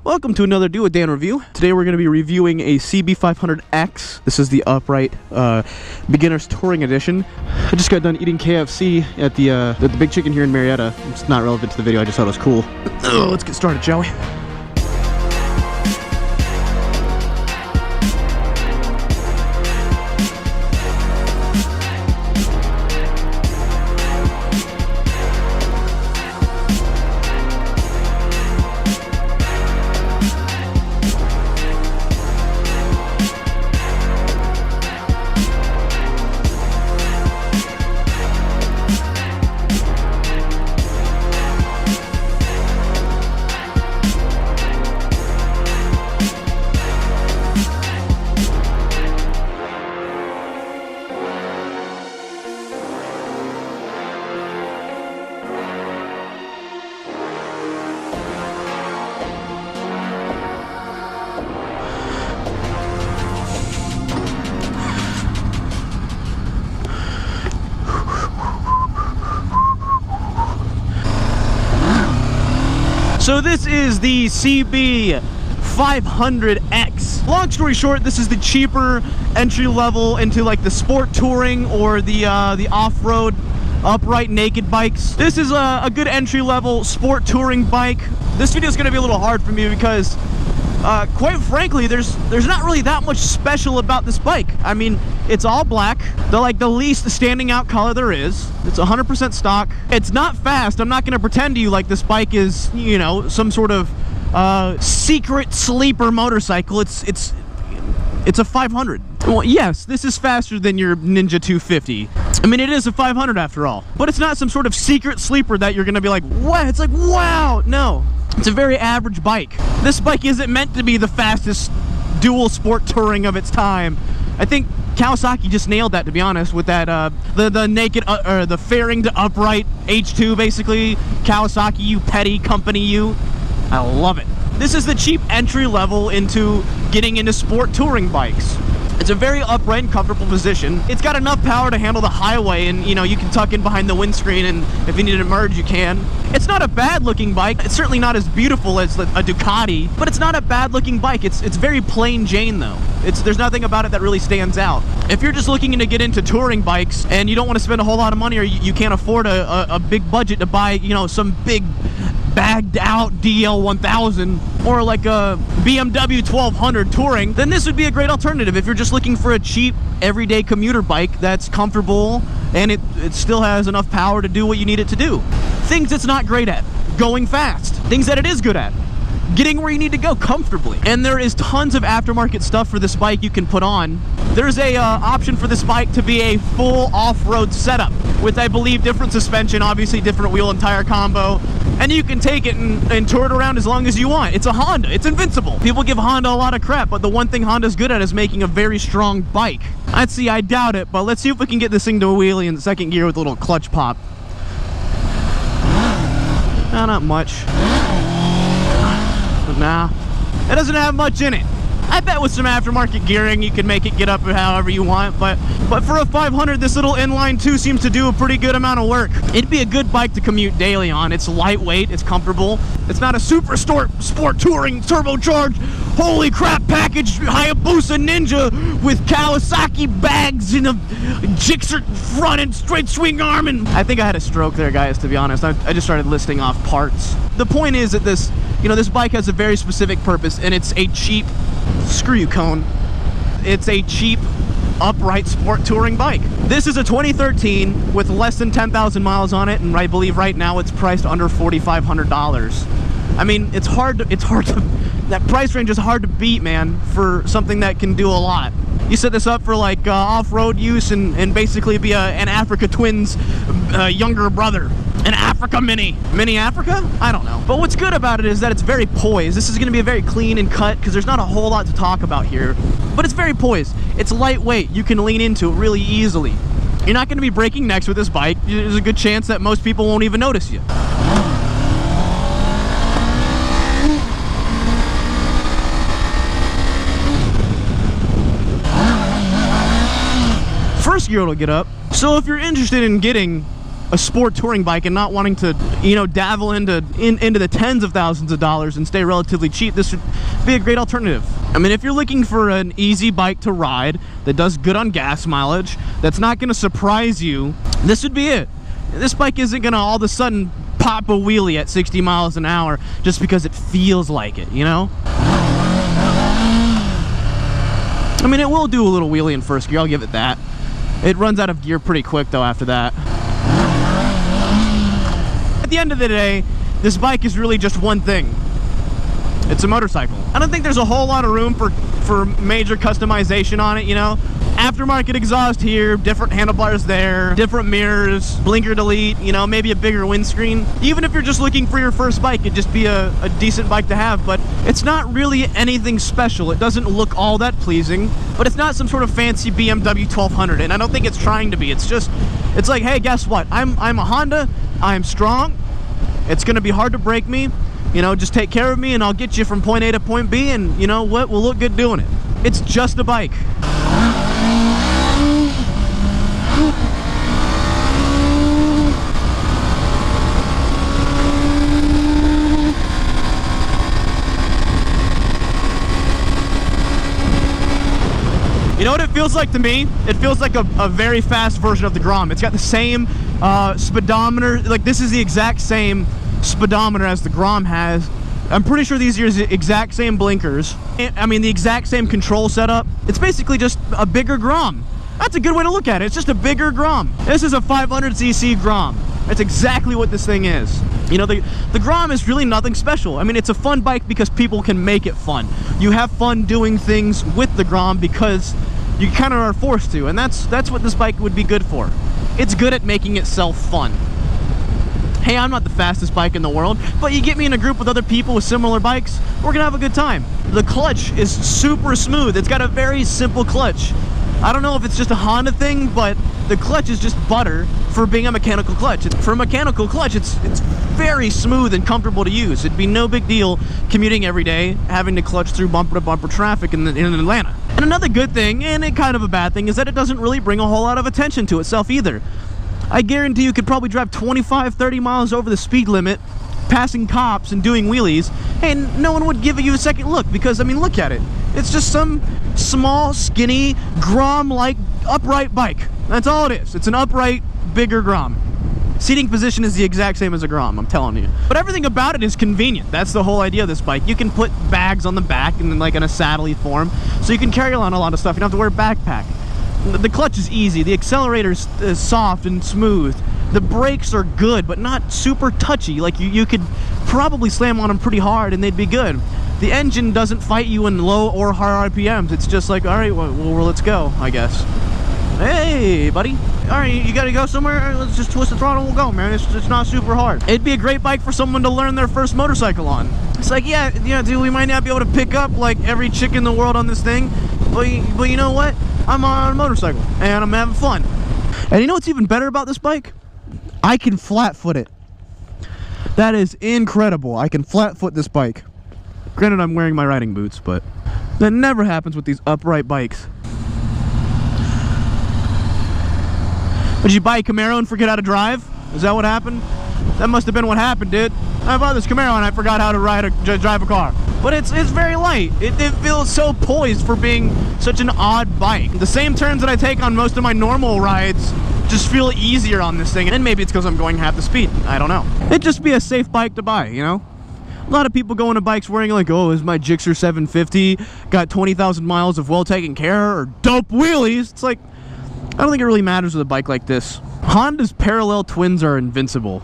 Welcome to another Do With Dan review. Today we're going to be reviewing a CB500X. This is the upright beginner's touring edition. I just got done eating KFC at the Big Chicken here in Marietta. It's not relevant to the video, I just thought it was cool. Let's get started, shall we? So this is the CB500X. Long story short, this is the cheaper entry level into like the sport touring or the off-road upright naked bikes. This is a good entry level sport touring bike. This video is going to be a little hard for me because quite frankly, there's not really that much special about this bike. I mean, it's all black. They're like the least standing out color there is. It's 100% stock. It's not fast. I'm not going to pretend to you like this bike is, you know, some sort of secret sleeper motorcycle. It's a 500. Well, yes, this is faster than your Ninja 250. I mean, it is a 500 after all. But it's not some sort of secret sleeper that you're going to be like, what? It's like, wow. No. It's a very average bike. This bike isn't meant to be the fastest dual sport touring of its time. I think Kawasaki just nailed that, to be honest, with that the naked or the fairing to upright H2, basically. Kawasaki, you petty company, you. I love it. This is the cheap entry level into getting into sport touring bikes. It's a very upright and comfortable position. It's got enough power to handle the highway, and you know, you can tuck in behind the windscreen, and if you need to merge, you can. It's not a bad looking bike. It's certainly not as beautiful as a Ducati, but it's not a bad looking bike. It's very plain Jane though. There's nothing about it that really stands out. If you're just looking to get into touring bikes and you don't want to spend a whole lot of money, or you can't afford a big budget to buy, you know, some big bagged out DL1000 or like a BMW 1200 touring, then this would be a great alternative. If you're just looking for a cheap everyday commuter bike that's comfortable and it still has enough power to do what you need it to do. Things it's not great at: going fast. Things that it is good at: getting where you need to go comfortably. And there is tons of aftermarket stuff for this bike you can put on. There's a option for this bike to be a full off-road setup with, I believe, different suspension, obviously different wheel and tire combo, and you can take it and tour it around as long as you want. It's a Honda. It's invincible. People give Honda a lot of crap, but the one thing Honda's good at is making a very strong bike. Let's see, I doubt it, but let's see if we can get this thing to a wheelie in second gear with a little clutch pop. No, not much. Nah, it doesn't have much in it. I bet with some aftermarket gearing you can make it get up however you want, but for a 500, this little inline 2 seems to do a pretty good amount of work. It'd be a good bike to commute daily on. It's lightweight, it's comfortable. It's not a super sport touring turbocharged, holy crap package Hayabusa Ninja with Kawasaki bags and a Gixxer front and straight swing arm. And I think I had a stroke there, guys, to be honest. I just started listing off parts. The point is that this bike has a very specific purpose, and it's a cheap, screw you, cone. It's a cheap, upright sport touring bike. This is a 2013 with less than 10,000 miles on it, and I believe right now it's priced under $4,500. I mean, it's hard to, that price range is hard to beat, man, for something that can do a lot. You set this up for like off-road use and basically be an Africa Twins younger brother. An Africa Mini. Mini Africa? I don't know. But what's good about it is that it's very poised. This is going to be a very clean and cut because there's not a whole lot to talk about here. But it's very poised. It's lightweight. You can lean into it really easily. You're not going to be breaking necks with this bike. There's a good chance that most people won't even notice you. First gear will get up. So if you're interested in getting a sport touring bike and not wanting to, you know, dabble into the tens of thousands of dollars and stay relatively cheap, this would be a great alternative. I mean, if you're looking for an easy bike to ride that does good on gas mileage, that's not going to surprise you, this would be it. This bike isn't going to all of a sudden pop a wheelie at 60 miles an hour just because it feels like it, you know? I mean, it will do a little wheelie in first gear, I'll give it that. It runs out of gear pretty quick though after that. At the end of the day, this bike is really just one thing. It's a motorcycle. I don't think there's a whole lot of room for major customization on it, you know? Aftermarket exhaust here, different handlebars there, different mirrors, blinker delete, you know, maybe a bigger windscreen. Even if you're just looking for your first bike, it'd just be a decent bike to have, but it's not really anything special. It doesn't look all that pleasing, but it's not some sort of fancy BMW 1200, and I don't think it's trying to be. It's just, it's like, hey, guess what? I'm a Honda, I'm strong, it's gonna be hard to break me, you know, just take care of me and I'll get you from point A to point B, and you know what, we'll look good doing it. It's just a bike. You know what it feels like to me? It feels like a very fast version of the Grom. It's got the same speedometer. Like, this is the exact same speedometer as the Grom has. I'm pretty sure these are the exact same blinkers. I mean, the exact same control setup. It's basically just a bigger Grom. That's a good way to look at it. It's just a bigger Grom. This is a 500cc Grom. That's exactly what this thing is. You know, the Grom is really nothing special. I mean, it's a fun bike because people can make it fun. You have fun doing things with the Grom because you kind of are forced to, and that's what this bike would be good for. It's good at making itself fun. Hey, I'm not the fastest bike in the world, but you get me in a group with other people with similar bikes, we're gonna have a good time. The clutch is super smooth. It's got a very simple clutch. I don't know if it's just a Honda thing, but the clutch is just butter for being a mechanical clutch. For a mechanical clutch, it's very smooth and comfortable to use. It'd be no big deal commuting every day, having to clutch through bumper-to-bumper traffic in Atlanta. And another good thing, and kind of a bad thing, is that it doesn't really bring a whole lot of attention to itself either. I guarantee you could probably drive 25, 30 miles over the speed limit, passing cops and doing wheelies, and no one would give you a second look because, I mean, look at it. It's just some small, skinny, Grom-like upright bike. That's all it is. It's an upright, bigger Grom. Seating position is the exact same as a Grom, I'm telling you. But everything about it is convenient. That's the whole idea of this bike. You can put bags on the back and then like in a saddle-y form, so you can carry on a lot of stuff. You don't have to wear a backpack. The clutch is easy. The accelerator is soft and smooth. The brakes are good, but not super touchy. Like you could probably slam on them pretty hard and they'd be good. The engine doesn't fight you in low or high RPMs. It's just like, all right, well, let's go, I guess. Hey, buddy. All right, you gotta go somewhere? Let's just twist the throttle and we'll go, man. It's not super hard. It'd be a great bike for someone to learn their first motorcycle on. It's like, yeah, dude, we might not be able to pick up like every chick in the world on this thing, but you know what? I'm on a motorcycle and I'm having fun. And you know what's even better about this bike? I can flat foot it. That is incredible. I can flat foot this bike. Granted, I'm wearing my riding boots, but that never happens with these upright bikes. Did you buy a Camaro and forget how to drive? Is that what happened? That must have been what happened, dude. I bought this Camaro and I forgot how to drive a car. But it's very light. It feels so poised for being such an odd bike. The same turns that I take on most of my normal rides just feel easier on this thing. And maybe it's because I'm going half the speed. I don't know. It'd just be a safe bike to buy, you know? A lot of people go into bikes wearing like, oh, is my Gixxer 750 got 20,000 miles of well taken care or dope wheelies? It's like, I don't think it really matters with a bike like this. Honda's parallel twins are invincible.